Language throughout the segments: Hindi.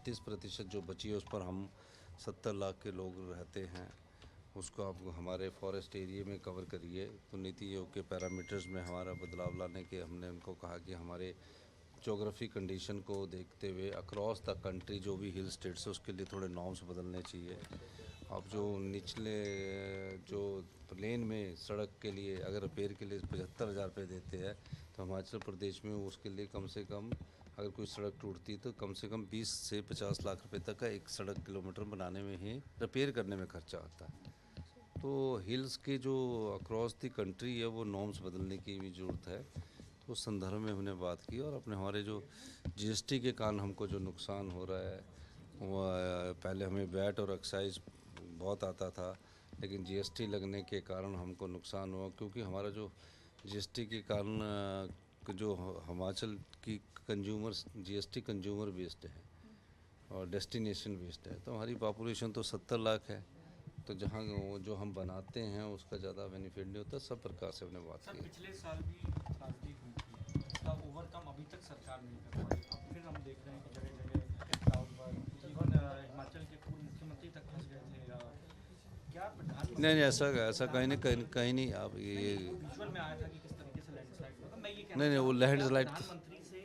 36% जो बची है उस पर हम 70 लाख के लोग रहते हैं, उसको आप हमारे फॉरेस्ट एरिया में कवर करिए। तो नीति आयोग के पैरामीटर्स में हमारा बदलाव लाने के हमने उनको कहा कि हमारे जोग्राफी कंडीशन को देखते हुए अक्रॉस द कंट्री जो भी हिल स्टेट्स है उसके लिए थोड़े नॉर्म्स बदलने चाहिए। अब जो निचले जो प्लेन में सड़क के लिए अगर रिपेयर के लिए 75,000 रुपये देते हैं, तो हिमाचल प्रदेश में उसके लिए कम से कम अगर कोई सड़क टूटती तो कम से कम 20 से 50 लाख रुपए तक का एक सड़क किलोमीटर बनाने में ही रिपेयर करने में खर्चा आता है। तो हिल्स के जो अक्रॉस द कंट्री है वो नॉर्म्स बदलने की भी ज़रूरत है। तो उस संदर्भ में हमने बात की और अपने हमारे जो जीएसटी के कारण हमको जो नुकसान हो रहा है वो पहले हमें वैट और एक्साइज बहुत आता था, लेकिन जीएसटी लगने के कारण हमको नुकसान हुआ, क्योंकि हमारा जो जीएसटी के कारण जो हिमाचल की कंज्यूमर्स जीएसटी कंज्यूमर बेस्ड है और डेस्टिनेशन बेस्ड है। तो हमारी पॉपुलेशन तो 70 लाख है, तो जहाँ जो हम बनाते हैं उसका ज़्यादा बेनिफिट नहीं होता। सब प्रकार से हमने बात की। पिछले साल भी त्रासदी हुई थी, उसका ओवरकम अभी तक सरकार नहीं कर पाई। अब फिर हम देख रहे हैं कि जगह जगह क्लाउड बर्स्ट, इवन हिमाचल के पूर्व मुख्यमंत्री तक फंस गए थे। क्या प्रधानमंत्री नहीं ऐसा कहीं नहीं। आप ये विजुअल में आया था कि किस तरीके से लैंडस्लाइड हुआ था? मैं ये नहीं वो लैंडस्लाइड प्रधानमंत्री से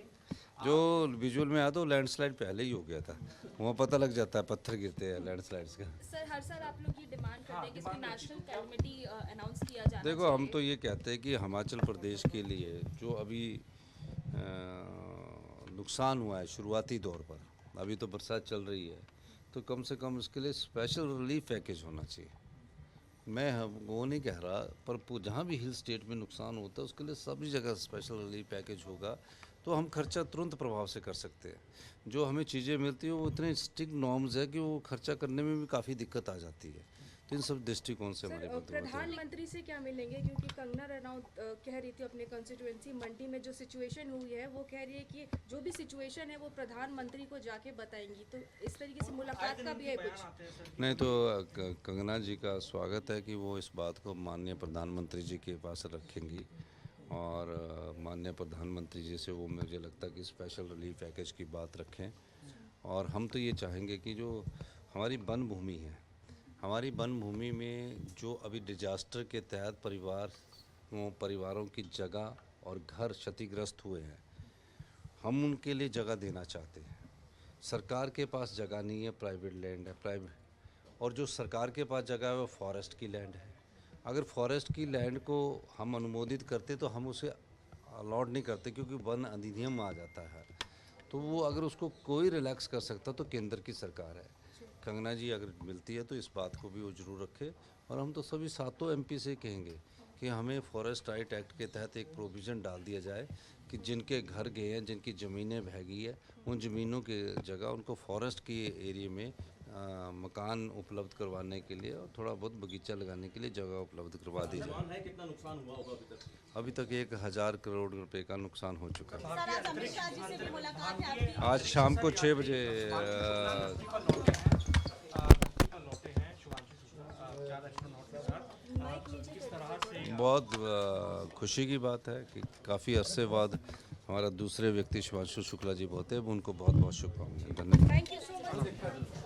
जो विजुअल में आया तो लैंडस्लाइड पहले ही हो गया था, वहाँ पता लग जाता है पत्थर गिरते हैं लैंडस्लाइड्स का। सर हर साल आप लोग ये डिमांड करते हैं कि इसकी नेशनल कैलेमिटी अनाउंस किया जाना देखो चाहिए। हम तो ये कहते हैं कि हिमाचल प्रदेश के लिए जो अभी नुकसान हुआ है शुरुआती दौर पर, अभी तो बरसात चल रही है, तो कम से कम इसके लिए स्पेशल रिलीफ पैकेज होना चाहिए। मैं वो नहीं कह रहा, पर जहाँ भी हिल स्टेट में नुकसान होता है उसके लिए सभी जगह स्पेशल रिलीफ पैकेज होगा, तो हम खर्चा तुरंत प्रभाव से कर सकते हैं। जो हमें चीज़ें मिलती हैं वो इतने स्ट्रिक्ट नॉर्म्स है कि वो खर्चा करने में भी काफ़ी दिक्कत आ जाती है। तो इन सब दृष्टिकोण से हमारी बुद्धिमत्ता है। प्रधानमंत्री से क्या मिलेंगे, क्योंकि कंगना रनौत कह रही थी अपने कंस्टिट्यूएंसी मंडी में जो सिचुएशन हुई है वो कह रही है कि जो भी सिचुएशन है वो प्रधानमंत्री को जाके बताएंगी। तो इस तरीके से मुलाकात का भी है कुछ? नहीं तो कंगना जी का स्वागत है कि वो इस बात को माननीय प्रधानमंत्री जी के पास रखेंगी, और माननीय प्रधानमंत्री जी से वो मुझे लगता है कि स्पेशल रिलीफ पैकेज की बात रखें। और हम तो ये चाहेंगे कि जो हमारी वन भूमि है, हमारी वन भूमि में जो अभी डिजास्टर के तहत परिवारों की जगह और घर क्षतिग्रस्त हुए हैं, हम उनके लिए जगह देना चाहते हैं। सरकार के पास जगह नहीं है, प्राइवेट लैंड है, और जो सरकार के पास जगह है वो फॉरेस्ट की लैंड है। अगर फॉरेस्ट की लैंड को हम अनुमोदित करते तो हम उसे अलॉट नहीं करते, क्योंकि वन अधिनियम आ जाता है। तो वो अगर उसको कोई रिलैक्स कर सकता तो केंद्र की सरकार है। कंगना जी अगर मिलती है तो इस बात को भी वो जरूर रखे। और हम तो सभी सातों एमपी से कहेंगे कि हमें फॉरेस्ट राइट एक्ट के तहत एक प्रोविज़न डाल दिया जाए कि जिनके घर गए हैं, जिनकी ज़मीनें बह गई है, उन ज़मीनों की जगह उनको फॉरेस्ट की एरिया में मकान उपलब्ध करवाने के लिए और थोड़ा बहुत बगीचा लगाने के लिए जगह उपलब्ध करवा दी जाए। कितना नुकसान हुआ होगा अभी तक? अभी तक 1,000 करोड़ रुपए का नुकसान हो चुका है। सर आज अमित शाह जी से भी मुलाकात है आपकी? आज शाम को 6 बजे लौटे हैं शुभांशु शुक्ला 4 एस्ट्रोनॉट के साथ। किस तरह से बहुत खुशी की बात है कि काफ़ी अरसे बाद हमारा दूसरे व्यक्ति शुभांशु शुक्ला जी बहुत है, उनको बहुत बहुत शुभकामनाएं। धन्यवाद। Thank you so much.